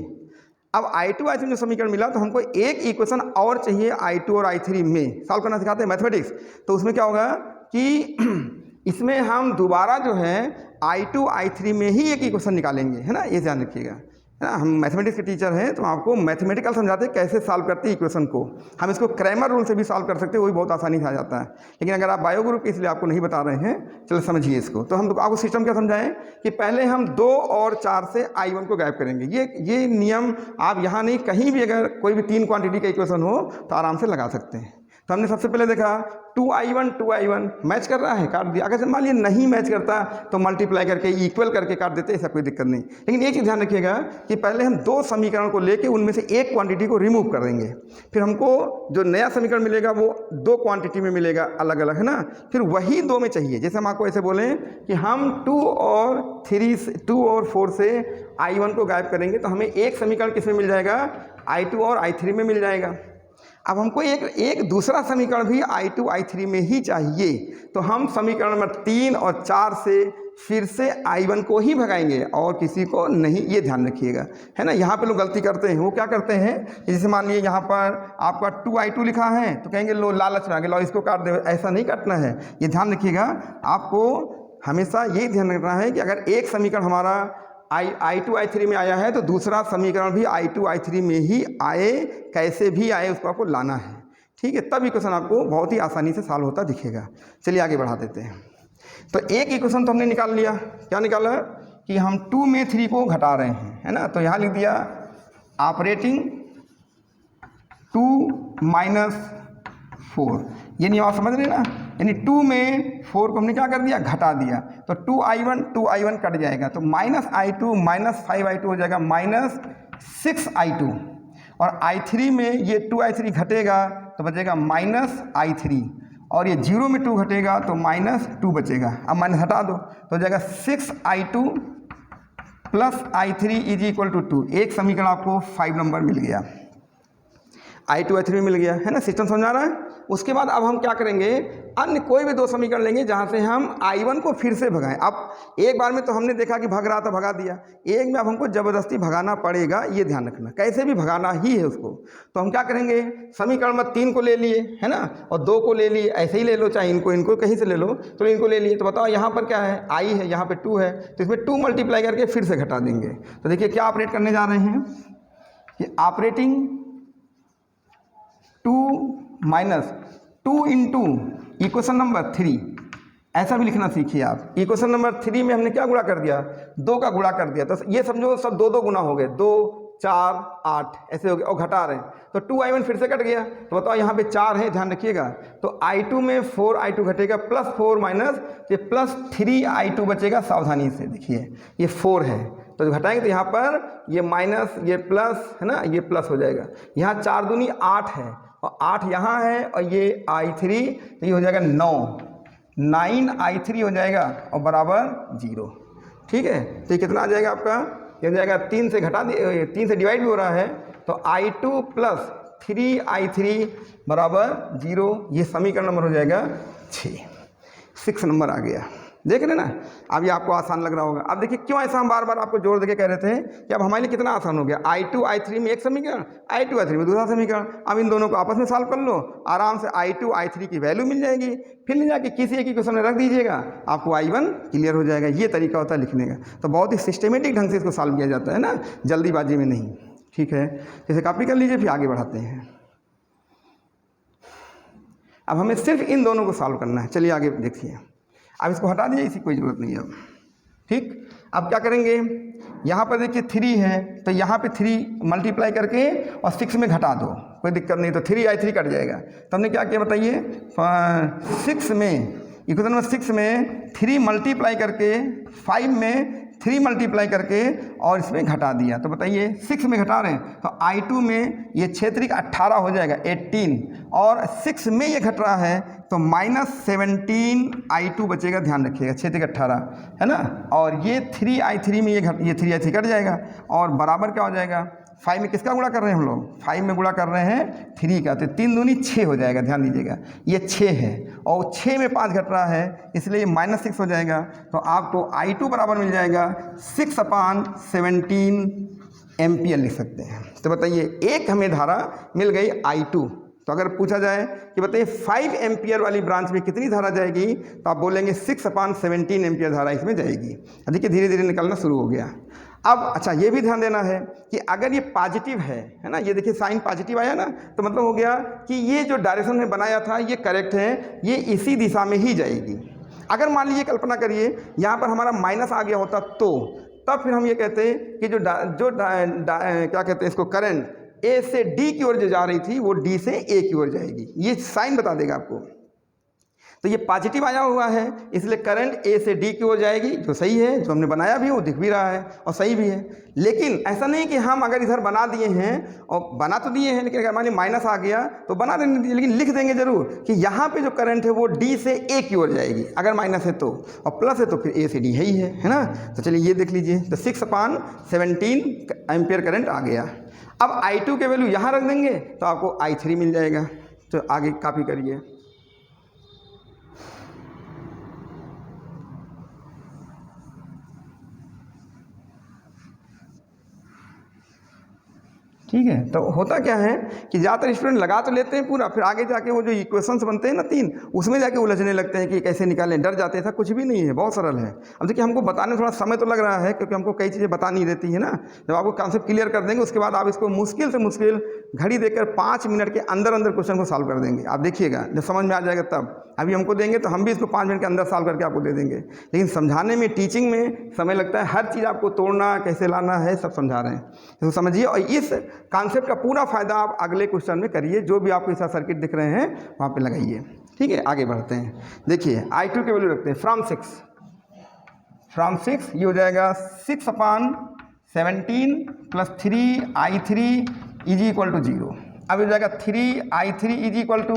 Speaker 1: अब I2 I3 में समीकरण मिला तो हमको एक इक्वेशन और चाहिए I2 और I3 में। सॉल्व करना सिखाते हैं मैथमेटिक्स, तो उसमें क्या होगा कि इसमें हम दोबारा जो है I2 I3 में ही एक इक्वेशन निकालेंगे, है ना, ये ध्यान रखिएगा, है ना। हम मैथमेटिक्स के टीचर हैं तो आपको मैथमेटिकल समझाते हैं कैसे सॉल्व करते हैं इक्वेशन को। हम इसको क्रैमर रूल से भी सॉल्व कर सकते हैं, वो भी बहुत आसानी से आ जाता है। लेकिन अगर आप बायो ग्रुप, इसलिए आपको नहीं बता रहे हैं, चलो समझिए इसको। तो हम आपको सिस्टम क्या समझाएं कि पहले हम 2 और 4 से I1 को गायब करेंगे। ये नियम आप यहाँ नहीं, कहीं भी अगर कोई भी 3 क्वांटिटी का इक्वेशन हो तो आराम से लगा सकते हैं। तो हमने सबसे पहले देखा 2I1 मैच कर रहा है, काट दिया। अगर मान लीजिए नहीं मैच करता तो मल्टीप्लाई करके इक्वल करके काट देते, ऐसा कोई दिक्कत नहीं। लेकिन एक चीज़ ध्यान रखिएगा कि पहले हम 2 समीकरण को लेके उनमें से एक क्वांटिटी को रिमूव कर देंगे, फिर हमको जो नया समीकरण मिलेगा वो 2 क्वांटिटी में मिलेगा अलग अलग, है ना। फिर वही 2 में चाहिए, जैसे हम आपको ऐसे बोलें कि हम 2 और 4 से I1 को गायब करेंगे तो हमें एक समीकरण किसमें मिल जाएगा, I2 और I3 में मिल जाएगा। अब हमको एक दूसरा समीकरण भी I2 I3 में ही चाहिए, तो हम समीकरण नंबर 3 और 4 से फिर से I1 को ही भगाएंगे और किसी को नहीं, ये ध्यान रखिएगा, है ना। यहाँ पे लोग गलती करते हैं, वो क्या करते हैं, जैसे मान लीजिए यहाँ पर आपका 2I2 लिखा है तो कहेंगे लो लालच में आ गए, लो इसको काट दे। ऐसा नहीं काटना है, ये ध्यान रखिएगा। आपको हमेशा ये ध्यान रखना है कि अगर एक समीकरण हमारा I2 I3 में आया है तो दूसरा समीकरण भी I2 I3 में ही आए, कैसे भी आए उसको आपको लाना है, ठीक है। तब इक्वेशन आपको बहुत ही आसानी से सॉल्व होता दिखेगा। चलिए आगे बढ़ा देते हैं। तो एक इक्वेशन तो हमने निकाल लिया, क्या निकाला कि हम 2 में 3 को घटा रहे हैं, है ना। तो यहाँ लिख दिया ऑपरेटिंग 2 माइनस 4, ये नहीं आप समझ रहे ना, यानी 2 में 4 को हमने क्या कर दिया, घटा दिया। तो 2I1 कट जाएगा, तो -I2 माइनस 5I2 हो जाएगा -6I2, और I3 में ये 2I3 घटेगा तो बचेगा -I3, और ये 0 में 2 घटेगा तो -2 बचेगा। अब माइनस हटा दो तो हो जाएगा 6I2 plus I3 is equal to 2। एक समीकरण आपको 5 नंबर मिल गया, I2 I3 मिल गया, है ना। सिस्टम समझ आ रहा है। उसके बाद अब हम क्या करेंगे, अन्य कोई भी 2 समीकरण लेंगे जहाँ से हम I1 को फिर से भगाएं। अब एक बार में तो हमने देखा कि भग रहा था, भगा दिया, एक में अब हमको ज़बरदस्ती भगाना पड़ेगा, ये ध्यान रखना, कैसे भी भगाना ही है उसको। तो हम क्या करेंगे, समीकरण में 3 को ले लिए, है ना, और 2 को ले लिए, ऐसे ही ले लो, चाहे इनको कहीं से ले लो, तो इनको ले लिए। तो बताओ यहाँ पर क्या है, I है, यहाँ पर 2 है, तो इसमें 2 मल्टीप्लाई करके फिर से घटा देंगे। तो देखिए क्या ऑपरेट करने जा रहे हैं कि operating 2 minus 2 into equation number 3, ऐसा भी लिखना सीखिए आप। इक्वेशन नंबर 3 में हमने क्या गुणा कर दिया, 2 का गुणा कर दिया, तो ये समझो सब 2 गुना हो गए, 2 4 8 ऐसे हो गए, और घटा रहे हैं तो 2I1 फिर से कट गया। तो बताओ यहाँ पे 4 है, ध्यान रखिएगा। तो I2 में 4I2 घटेगा, +4 माइनस ये +3I2 बचेगा। सावधानी से देखिए, ये 4 है तो घटाएंगे तो यहाँ पर ये माइनस, ये प्लस, है ना, ये प्लस हो जाएगा। यहाँ 4 दूनी 8 है, और 8 यहाँ है, और ये I3, तो ये हो जाएगा 9I3 हो जाएगा, और बराबर 0, ठीक है। तो ये कितना आ जाएगा आपका, ये हो जाएगा 3 से घटा दिए, 3 से डिवाइड भी हो रहा है, तो I2 प्लस 3I3 बराबर 0। ये समीकरण नंबर हो जाएगा 6 नंबर आ गया। देख रहे ना, अब ये आपको आसान लग रहा होगा। अब देखिए क्यों ऐसा हम बार बार आपको जोर देके कह रहे थे कि अब हमारे लिए कितना आसान हो गया। I2 I3 में एक समीकरण, I2 I3 में दूसरा समीकरण। अब इन दोनों को आपस में सॉल्व कर लो, आराम से I2 I3 की वैल्यू मिल जाएगी, फिर ले जाके किसी एक इक्वेशन में रख दीजिएगा, आपको I1 क्लियर हो जाएगा। ये तरीका होता है लिखने का। तो बहुत ही सिस्टमेटिक ढंग से इसको सॉल्व किया जाता है ना, जल्दीबाजी में नहीं, ठीक है। जैसे कॉपी कर लीजिए, फिर आगे बढ़ाते हैं। अब हमें सिर्फ इन दोनों को सॉल्व करना है। चलिए आगे देखिए। अब इसको हटा दीजिए, इसकी कोई ज़रूरत नहीं है अब, ठीक। अब क्या करेंगे, यहाँ पर देखिए 3 है, तो यहाँ पे 3 मल्टीप्लाई करके और 6 में घटा दो, कोई दिक्कत नहीं, तो 3I3 कट जाएगा। तो हमने क्या किया बताइए, 6 में, इक्वेशन नंबर 6 में 3 मल्टीप्लाई करके 5 में 3 मल्टीप्लाई करके और इसमें घटा दिया। तो बताइए 6 में घटा रहे हैं, तो I2 में ये 6 18 हो जाएगा 18, और 6 में ये घट रहा है तो -17I2 बचेगा। ध्यान रखिएगा, 6 18 है ना, और ये 3I3 में ये 3I3 कट जाएगा, और बराबर क्या हो जाएगा, 5 में किसका गुणा कर रहे हैं हम लोग, 5 में गुणा कर रहे हैं 3 का, तो 3 दूनी 6 हो जाएगा। ध्यान दीजिएगा, ये 6 है और 6 में 5 घट रहा है, इसलिए ये -6 हो जाएगा। तो आपको I2 बराबर मिल जाएगा 6/17 एम्पियर लिख सकते हैं। तो बताइए एक हमें धारा मिल गई I2। तो अगर पूछा जाए कि बताइए 5 एम्पियर वाली ब्रांच में कितनी धारा जाएगी, तो आप बोलेंगे 6/17 एम्पियर धारा इसमें जाएगी। देखिए धीरे धीरे निकलना शुरू हो गया। अब अच्छा ये भी ध्यान देना है कि अगर ये पॉजिटिव है ना, ये देखिए साइन पॉजिटिव आया ना, तो मतलब हो गया कि ये जो डायरेक्शन में बनाया था ये करेक्ट है, ये इसी दिशा में ही जाएगी। अगर मान लीजिए कल्पना करिए यहाँ पर हमारा माइनस आ गया होता, तो तब फिर हम ये कहते हैं कि क्या कहते हैं इसको, करंट ए से डी की ओर जो जा रही थी वो डी से ए की ओर जाएगी। ये साइन बता देगा आपको। तो ये पॉजिटिव आया हुआ है, इसलिए करंट ए से डी की ओर जाएगी, जो सही है, जो हमने बनाया भी है वो दिख भी रहा है और सही भी है। लेकिन ऐसा नहीं कि हम अगर इधर बना दिए हैं, और बना तो दिए हैं, लेकिन अगर मान लीजिए माइनस आ गया तो बना देने दीजिए, लेकिन लिख देंगे जरूर कि यहाँ पे जो करंट है वो डी से ए की ओर जाएगी, अगर माइनस है तो, और प्लस है तो फिर ए से डी है ही है ना। तो चलिए ये देख लीजिए, तो 6/17 एम्पियर करंट आ गया। अब I2 के वैल्यू यहाँ रख देंगे तो आपको I3 मिल जाएगा। तो आगे कॉपी करिए। ठीक है, तो होता क्या है कि ज़्यादातर स्टूडेंट लगा तो लेते हैं पूरा, फिर आगे जाके वो जो इक्वेशंस बनते हैं ना 3, उसमें जाके उलझने लगते हैं कि कैसे निकालें, डर जाते हैं। ऐसा कुछ भी नहीं है, बहुत सरल है। अब देखिए हमको बताने में थोड़ा समय तो लग रहा है क्योंकि हमको कई चीज़ें बता नहीं देती है ना। जब आपको कॉन्सेप्ट क्लियर कर देंगे उसके बाद आप इसको मुश्किल से मुश्किल घड़ी देखकर 5 मिनट के अंदर अंदर क्वेश्चन को सॉल्व कर देंगे। आप देखिएगा जब समझ में आ जाएगा तब। अभी हमको देंगे तो हम भी इसको 5 मिनट के अंदर सॉल्व करके आपको दे देंगे, लेकिन समझाने में, टीचिंग में समय लगता है। हर चीज़ आपको तोड़ना, कैसे लाना है, सब समझा रहे हैं, तो समझिए। और इस कॉन्सेप्ट का पूरा फ़ायदा आप अगले क्वेश्चन में करिए, जो भी आपको ऐसा सर्किट दिख रहे हैं वहाँ पे लगाइए। ठीक है, आगे बढ़ते हैं। देखिए I2 के वैल्यू रखते हैं फ्रॉम 6, ये हो जाएगा 6/17 plus 3I3 is equal to 0। अब हो जाएगा 3I3 इज इक्वल टू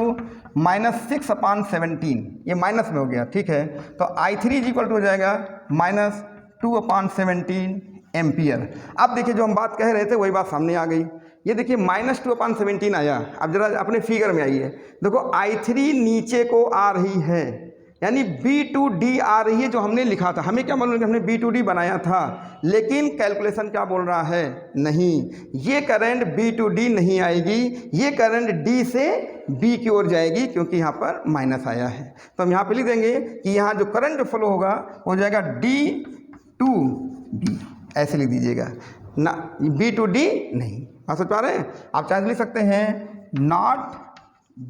Speaker 1: -6/17, ये माइनस में हो गया। ठीक है, तो I3 इज इक्वल टू हो जाएगा -2/17 एम्पियर। अब देखिए जो हम बात कह रहे थे वही बात सामने आ गई। ये देखिए -2/17 आया। अब जरा अपने फिगर में आइए, देखो I3 नीचे को आ रही है, यानी B2D आ रही है, जो हमने लिखा था। हमें क्या मालूम कि हमने B2D बनाया था, लेकिन कैलकुलेशन क्या बोल रहा है, नहीं, ये करंट B2D नहीं आएगी, ये करंट D से B की ओर जाएगी, क्योंकि यहाँ पर माइनस आया है। तो हम यहाँ पे लिख देंगे कि यहाँ जो करंट फ्लो होगा हो जाएगा D2B, ऐसे लिख दीजिएगा ना, B2D नहीं। आप समझ पा रहे हैं? आप चाहे लिख सकते हैं नॉट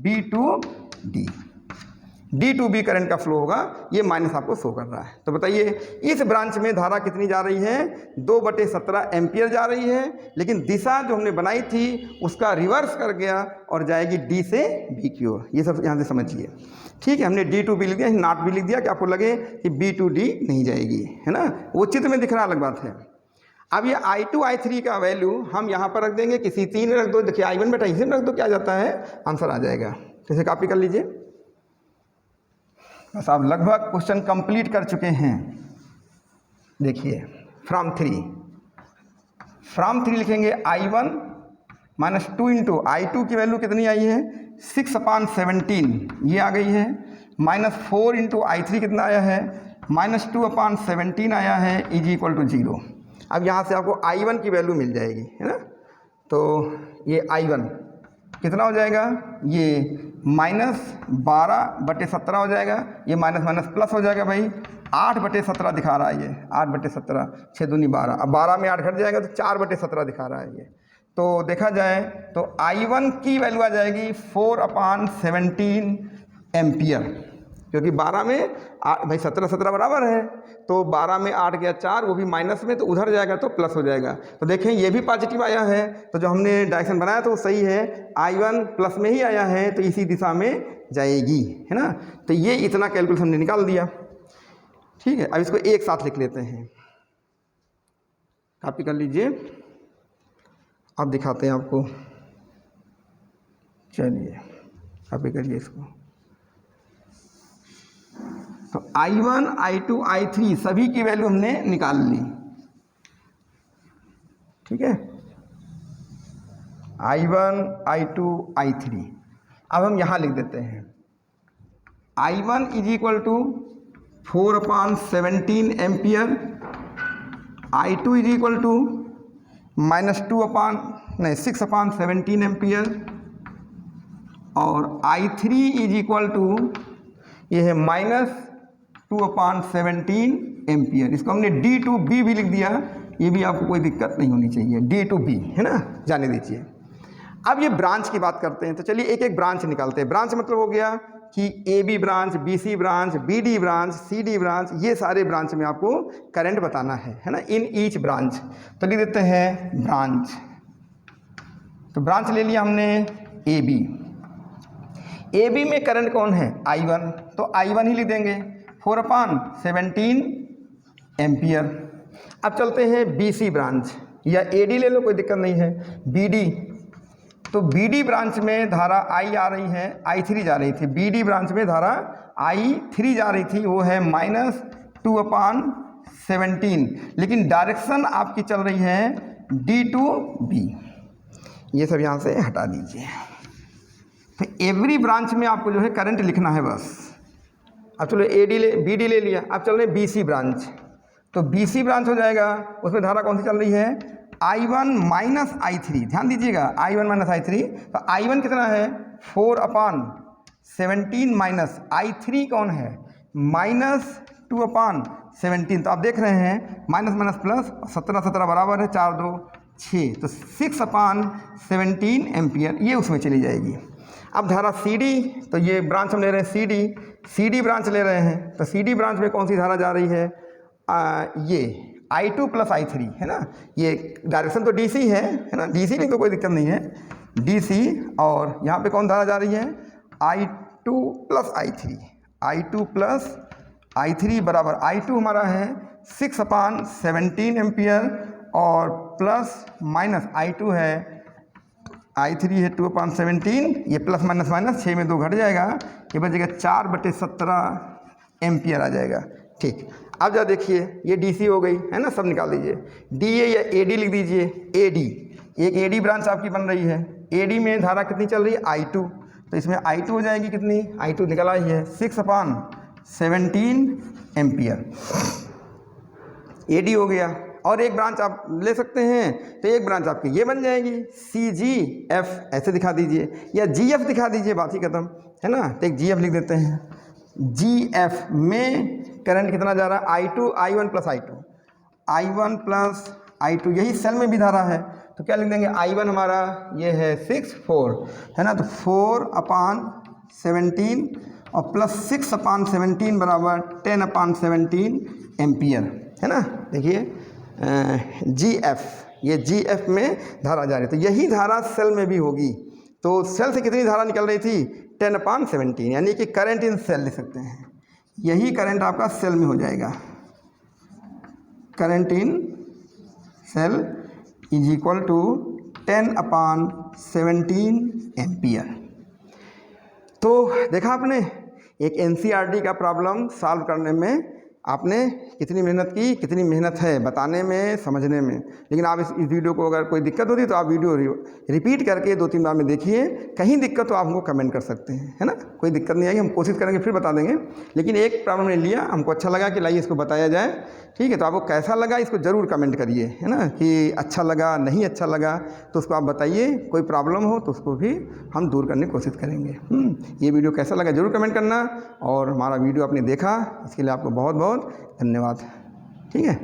Speaker 1: B2D, D2B करंट का फ्लो होगा, ये माइनस आपको शो कर रहा है। तो बताइए इस ब्रांच में धारा कितनी जा रही है, 2/17 एम्पियर जा रही है, लेकिन दिशा जो हमने बनाई थी उसका रिवर्स कर गया और जाएगी D से B की ओर। ये सब यहाँ से समझिए। ठीक है, हमने D2B लिख दिया, नॉट भी लिख दिया कि आपको लगे कि B2D नहीं जाएगी, है ना, वो चित्र में दिख रहा अलग बात है। अब ये I2 I3 का वैल्यू हम यहाँ पर रख देंगे, किसी 3 में रख दो। देखिए I1 बेटा इसी में रख दो, क्या जाता है, आंसर आ जाएगा। कैसे कॉपी कर लीजिए। बस आप लगभग क्वेश्चन कंप्लीट कर चुके हैं। देखिए फ्रॉम 3 लिखेंगे I1 -2 इंटू I2 की वैल्यू कितनी आई है, 6/17 ये आ गई है, -4 इंटू I3 कितना आया है, -2/17 आया है, इज इक्वल टू 0। अब यहाँ से आपको I1 की वैल्यू मिल जाएगी, है ना। तो ये I1 कितना हो जाएगा, ये -12/17 हो जाएगा, ये माइनस माइनस प्लस हो जाएगा भाई, 8/17 दिखा रहा है ये, 8/17, 6 दूनी 12, अब 12 में 8 घट जाएगा तो 4/17 दिखा रहा है ये। तो देखा जाए तो I1 की वैल्यू आ जाएगी 4/17 एम्पियर, क्योंकि 12 में 8 भाई 17 बराबर है, तो 12 में 8 गया 4, वो भी माइनस में, तो उधर जाएगा तो प्लस हो जाएगा। तो देखें ये भी पॉजिटिव आया है, तो जो हमने डायरेक्शन बनाया तो वो सही है, I1 प्लस में ही आया है तो इसी दिशा में जाएगी, है ना। तो ये इतना कैलकुलेशन हमने निकाल दिया। ठीक है, अब इसको एक साथ लिख लेते हैं, कॉपी कर लीजिए। अब दिखाते हैं आपको, चलिए कॉपी करिए इसको। तो I1 I2 I3 सभी की वैल्यू हमने निकाल ली। ठीक है, I1 I2 I3। अब हम यहाँ लिख देते हैं I1 is equal to 4/17 ampere, I2 is equal to -6/17 ampere, और I3 इज इक्वल टू ये है -2/17 एम्पियर। इसको हमने D2B भी लिख दिया, ये भी आपको कोई दिक्कत नहीं होनी चाहिए, D2B, है ना, जाने दीजिए। अब ये ब्रांच की बात करते हैं, तो चलिए एक एक ब्रांच निकालते हैं। ब्रांच मतलब हो गया कि AB branch, BC branch, BD branch, CD branch, ये सारे ब्रांच में आपको करंट बताना है ना, इन ईच ब्रांच। तो लिख देते हैं ब्रांच। तो ब्रांच ले लिया हमने AB। AB में करंट कौन है, I1, तो I1 ही लिख देंगे, 4/17 एम्पियर। अब चलते हैं BC ब्रांच, या AD ले लो, कोई दिक्कत नहीं है, BD। तो BD ब्रांच में धारा I आ रही है, I3 जा रही थी, BD ब्रांच में धारा I3 जा रही थी, वो है -2/17, लेकिन डायरेक्शन आपकी चल रही है D2B। ये सब यहाँ से हटा दीजिए। तो एवरी ब्रांच में आपको जो है करंट लिखना है बस। अब चलो बी डी ले लिया, अब चल रहे बी सी ब्रांच। तो बी सी ब्रांच हो जाएगा, उसमें धारा कौन सी चल रही है, I1 माइनस I3। ध्यान दीजिएगा, I1 माइनस I3। तो I1 कितना है 4/17 माइनस I3 कौन है -2/17। तो आप देख रहे हैं माइनस माइनस प्लस, 17 बराबर है 4 2 6, तो 6/17 एम्पियर ये उसमें चली जाएगी। अब धारा CD, तो ये ब्रांच हम ले रहे हैं CD ब्रांच ले रहे हैं। तो CD ब्रांच में कौन सी धारा जा रही है, ये I2 प्लस I3 है ना। ये डायरेक्शन तो DC है ना, DC नहीं तो कोई दिक्कत नहीं है, DC। और यहाँ पे कौन धारा जा रही है, I2 प्लस I3 बराबर I2 हमारा है 6/17 एम्पियर, और प्लस माइनस I2 है, I3 है 2/17, ये प्लस माइनस माइनस 6 में 2 घट जाएगा, ये बचेगा 4/17 एम्पियर आ जाएगा। ठीक, अब जरा देखिए ये DC हो गई है ना, सब निकाल दीजिए। DA या AD लिख दीजिए, AD एक AD ब्रांच आपकी बन रही है। AD में धारा कितनी चल रही है, I2। तो इसमें I2 हो जाएगी कितनी, I2 निकल आई है 6/17 एम्पियर, AD हो गया। और एक ब्रांच आप ले सकते हैं, तो एक ब्रांच आपकी ये बन जाएगी CGF, ऐसे दिखा दीजिए, या GF दिखा दीजिए, बात ही खत्म है ना। तो एक GF लिख देते हैं। GF में करंट कितना जा रहा है, I1 प्लस I2, यही सेल में भी धारा है। तो क्या लिख देंगे, I1 हमारा ये है 4 है ना, तो 4/17 और प्लस 6/17 बराबर 10/17 एम्पियर है ना। देखिए GF, ये GF में धारा जा रही है, तो यही धारा सेल में भी होगी। तो सेल से कितनी धारा निकल रही थी, 10/17, यानी कि करंट इन सेल लिख सकते हैं। यही करंट आपका सेल में हो जाएगा, current in cell is equal to 10/17 ampere. तो देखा आपने, एक NCERT का प्रॉब्लम सॉल्व करने में आपने कितनी मेहनत की, कितनी मेहनत है बताने में, समझने में। लेकिन आप इस वीडियो को अगर कोई दिक्कत होती है तो आप वीडियो रिपीट करके 2-3 बार में देखिए। कहीं दिक्कत तो आप हमको कमेंट कर सकते हैं, है ना, कोई दिक्कत नहीं आएगी, हम कोशिश करेंगे फिर बता देंगे। लेकिन एक प्रॉब्लम ने लिया, हमको अच्छा लगा कि लाइए इसको बताया जाए। ठीक है, तो आपको कैसा लगा इसको ज़रूर कमेंट करिए, है ना, कि अच्छा लगा नहीं अच्छा लगा तो उसको आप बताइए। कोई प्रॉब्लम हो तो उसको भी हम दूर करने की कोशिश करेंगे। ये वीडियो कैसा लगा ज़रूर कमेंट करना, और हमारा वीडियो आपने देखा इसके लिए आपको बहुत बहुत धन्यवाद। ठीक है।